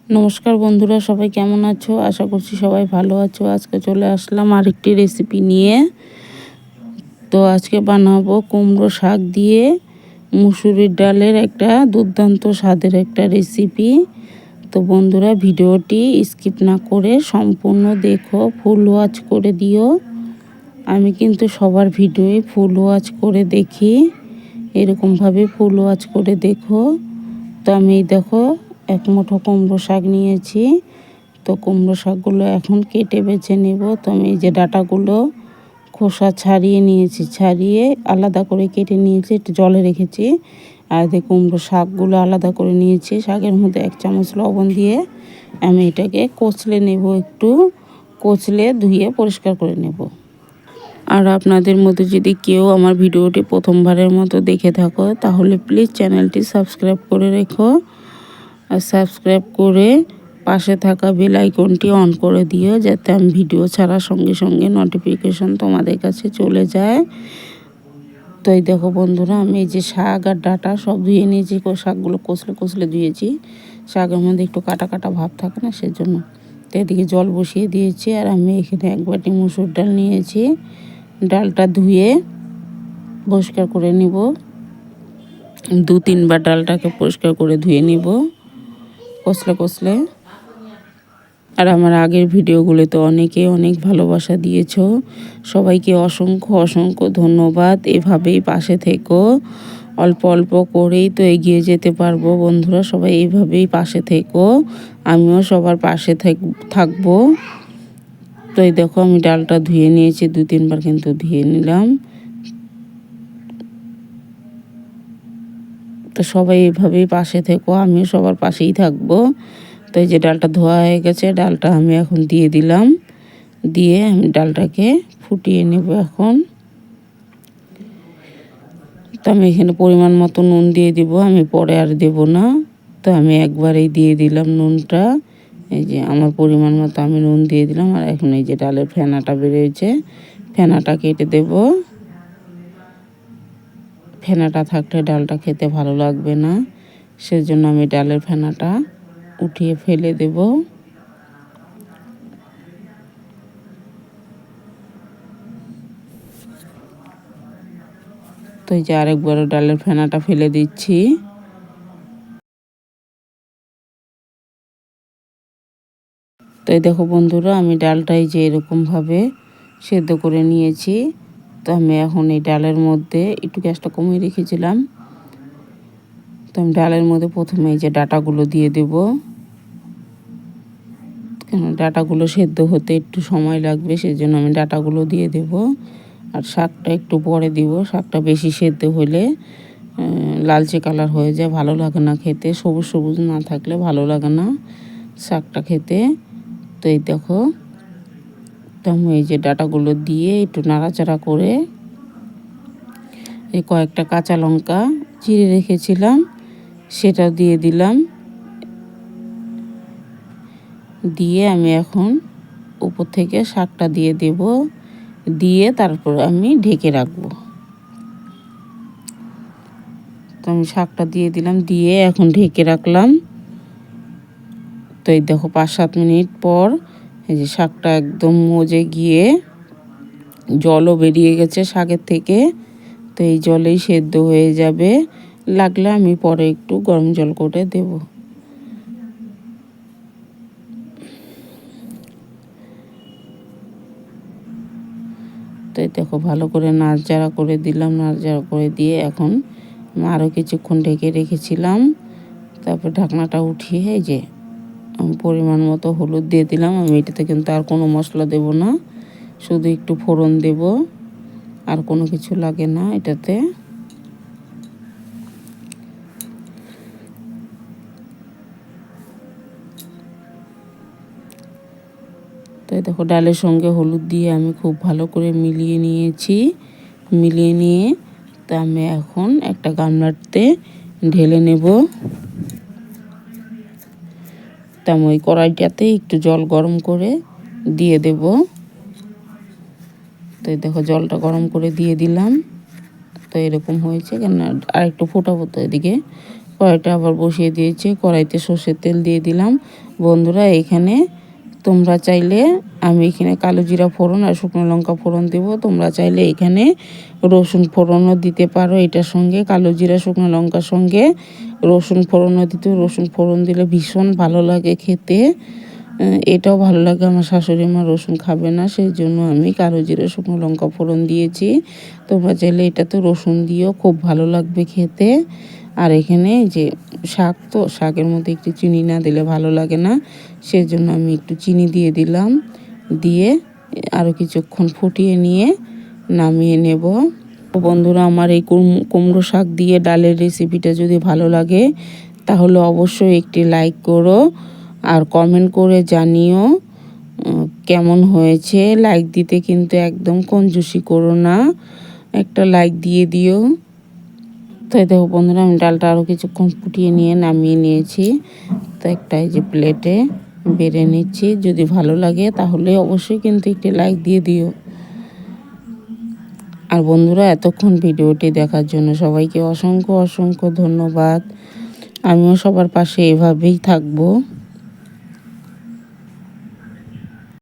নমস্কার বন্ধুরা, সবাই কেমন আছো? আশা করছি সবাই ভালো আছো। আজকে চলে আসলাম আরেকটি রেসিপি নিয়ে। তো আজকে বানাবো কুমড়ো শাক দিয়ে মুসুরির ডালের একটা দুর্দান্ত স্বাদের একটা রেসিপি। তো বন্ধুরা, ভিডিওটি স্কিপ না করে সম্পূর্ণ দেখো, ফুল ওয়াচ করে দিও। আমি কিন্তু সবার ভিডিওই ফুল ওয়াচ করে দেখি, এরকমভাবে ফুল ওয়াচ করে দেখো। তো আমি দেখো এক মুঠো কুমড়ো শাক নিয়েছি। তো কুমড়ো শাকগুলো এখন কেটে বেছে নেব। তো আমি এই যে ডাঁটাগুলো খোসা ছাড়িয়ে নিয়েছি, ছাড়িয়ে আলাদা করে কেটে নিয়েছি, একটু জলে রেখেছি। আর এই কুমড়ো শাকগুলো আলাদা করে নিয়েছি। শাকের মধ্যে 1 চামচ লবণ দিয়ে আমি এটাকে কচলে নেব, একটু কচলে ধুয়ে পরিষ্কার করে নেব। আর আপনাদের মধ্যে যদি কেউ আমার ভিডিওটি প্রথমবারের মতো দেখে থাকো, তাহলে প্লিজ চ্যানেলটি সাবস্ক্রাইব করে রেখো। আর সাবস্ক্রাইব করে পাশে থাকা বেল আইকনটি অন করে দিও, যাতে আমি ভিডিও ছাড়ার সঙ্গে সঙ্গে নোটিফিকেশন তোমাদের কাছে চলে যায়। তো এই দেখো বন্ধুরা, আমি এই যে শাক আর ডাঁটা সব ধুয়ে নিয়েছি। শাকগুলো কচলে ধুয়েছি। শাকের মধ্যে একটু কাটা কাটা ভাব থাকে না, সেজন্য। তো এদিকে জল বসিয়ে দিয়েছি। আর আমি এখানে 1 বাটি মুসুর ডাল নিয়েছি। ডালটা ধুয়ে পরিষ্কার করে নিব। 2-3 বার ডালটাকে পরিষ্কার করে ধুয়ে নিব কচলে। আর আমার আগের ভিডিওগুলোতে অনেকে অনেক ভালোবাসা দিয়েছো। সবাইকে অসংখ্য ধন্যবাদ। এভাবেই পাশে থেকো। অল্প অল্প করেই তো এগিয়ে যেতে পারবো বন্ধুরা। সবাই এইভাবেই পাশে থেকো, আমিও সবার পাশে থাকবো। তো এই দেখো, আমি ডালটা ধুয়ে নিয়েছি, 2-3 বার কিন্তু ধুয়ে নিলাম। তো সবাই এইভাবেই পাশে থেকো, আমিও সবার পাশেই থাকবো। তো এই যে ডালটা ধোয়া হয়ে গেছে, ডালটা আমি এখন দিয়ে দিলাম। দিয়ে আমি ডালটাকে ফুটিয়ে নেব এখন। তো আমি এখানে পরিমাণ মতো নুন দিয়ে দিব, আমি পরে আর দেব না। তো আমি একবারেই দিয়ে দিলাম নুনটা। এই যে আমার পরিমাণ মতো আমি নুন দিয়ে দিলাম। আর এখন এই যে ডালের ফেনাটা বেরিয়েছে, ফেনাটা কেটে দেব। ফেনাটা থাকলে ডালটা খেতে ভালো লাগবে না, সেজন্য আমি ডালের ফেনাটা উঠিয়ে ফেলে দেব। তো এই যে আরেকবারও ডালের ফেনাটা ফেলে দিচ্ছি। তো এই দেখো বন্ধুরা, আমি ডালটাই যে এরকমভাবে সেদ্ধ করে নিয়েছি। তো আমি এখন এই ডালের মধ্যে একটু গ্যাসটা কমিয়ে রেখেছিলাম। তো আমি ডালের মধ্যে প্রথমে এই যে ডাঁটাগুলো দিয়ে দেব, কেন ডাঁটাগুলো সেদ্ধ হতে একটু সময় লাগবে, সেজন্য আমি ডাঁটাগুলো দিয়ে দেব। আর শাকটা একটু পরে দিব। শাকটা বেশি সেদ্ধ হলে লালচে কালার হয়ে যায়, ভালো লাগে না খেতে। সবুজ সবুজ না থাকলে ভালো লাগে না শাকটা খেতে। তো এই দেখো, তো আমি এই যে ডাঁটাগুলো দিয়ে একটু নাড়াচাড়া করে এই কয়েকটা কাঁচা লঙ্কা চিড়ে রেখেছিলাম, সেটা দিয়ে দিলাম। দিয়ে আমি এখন উপর থেকে শাকটা দিয়ে দেব, দিয়ে তারপর আমি ঢেকে রাখবো। তো আমি শাকটা দিয়ে দিলাম, দিয়ে এখন ঢেকে রাখলাম। তো এই দেখো 5-7 মিনিট পর এই যে শাকটা একদম মজে গিয়ে জলও বেরিয়ে গেছে শাকের থেকে। তো এই জলেই সেদ্ধ হয়ে যাবে। লাগলে আমি পরে একটু গরম জল করে দেব। তো এই দেখো, ভালো করে নাড়াচাড়া করে দিলাম। নাড়াচাড়া করে দিয়ে এখন আরও কিছুক্ষণ ঢেকে রেখেছিলাম। তারপর ঢাকনাটা উঠিয়ে এই যে আমি পরিমাণ মতো হলুদ দিয়ে দিলাম। আমি এটাতে কিন্তু আর কোনো মশলা দেব না, শুধু একটু ফোড়ন দেব, আর কোনো কিছু লাগে না এটাতে। তো দেখো, ডালের সঙ্গে হলুদ দিয়ে আমি খুব ভালো করে মিলিয়ে নিয়েছি। মিলিয়ে নিয়ে তো আমি এখন একটা গামলাতে ঢেলে নেব। তো আমি ওই কড়াইটাতে একটু জল গরম করে দিয়ে দেব। তো দেখো, জলটা গরম করে দিয়ে দিলাম। তো এরকম হয়েছে, কেন আর একটু ফোটাবো। তো এদিকে কড়াইটা আবার বসিয়ে দিয়েছি, কড়াইতে সর্ষের তেল দিয়ে দিলাম। বন্ধুরা এখানে তোমরা চাইলে, আমি এখানে কালো জিরা ফোড়ন আর শুকনো লঙ্কা ফোড়ন দেবো, তোমরা চাইলে এখানে রসুন ফোড়নও দিতে পারো। এটার সঙ্গে কালো জিরা শুকনো লঙ্কার সঙ্গে রসুন ফোড়নও দিতে, রসুন ফোড়ন দিলে ভীষণ ভালো লাগে খেতে। এটাও ভালো লাগে, আমার শাশুড়ি মা রসুন খাবে না, সেই জন্য আমি কালো জিরা শুকনো লঙ্কা ফোড়ন দিয়েছি। তোমরা চাইলে এটাতে রসুন দিয়েও খুব ভালো লাগবে খেতে। আর এখানে যে শাক, তো শাকের মধ্যে একটু চিনি না দিলে ভালো লাগে না, সেজন্য আমি একটু চিনি দিয়ে দিলাম। দিয়ে আরও কিছুক্ষণ ফুটিয়ে নিয়ে নামিয়ে নেব। বন্ধুরা আমার এই কুমড়ো শাক দিয়ে ডালের রেসিপিটা যদি ভালো লাগে তাহলে অবশ্যই একটি লাইক করো আর কমেন্ট করে জানিও কেমন হয়েছে। লাইক দিতে কিন্তু একদম কঞ্জুসি করো না, একটা লাইক দিয়ে দিও। তাই দেখো বন্ধুরা, আমি ডালটা আরও কিছুক্ষণ ফুটিয়ে নিয়ে নামিয়ে নিয়েছি। তো একটা এই যে প্লেটে বেড়ে নিচ্ছি। যদি ভালো লাগে তাহলে অবশ্যই কিন্তু একটি লাইক দিয়ে দিও। আর বন্ধুরা এতক্ষণ ভিডিওটি দেখার জন্য সবাইকে অসংখ্য অসংখ্য ধন্যবাদ। আমিও সবার পাশে এভাবেই থাকবো।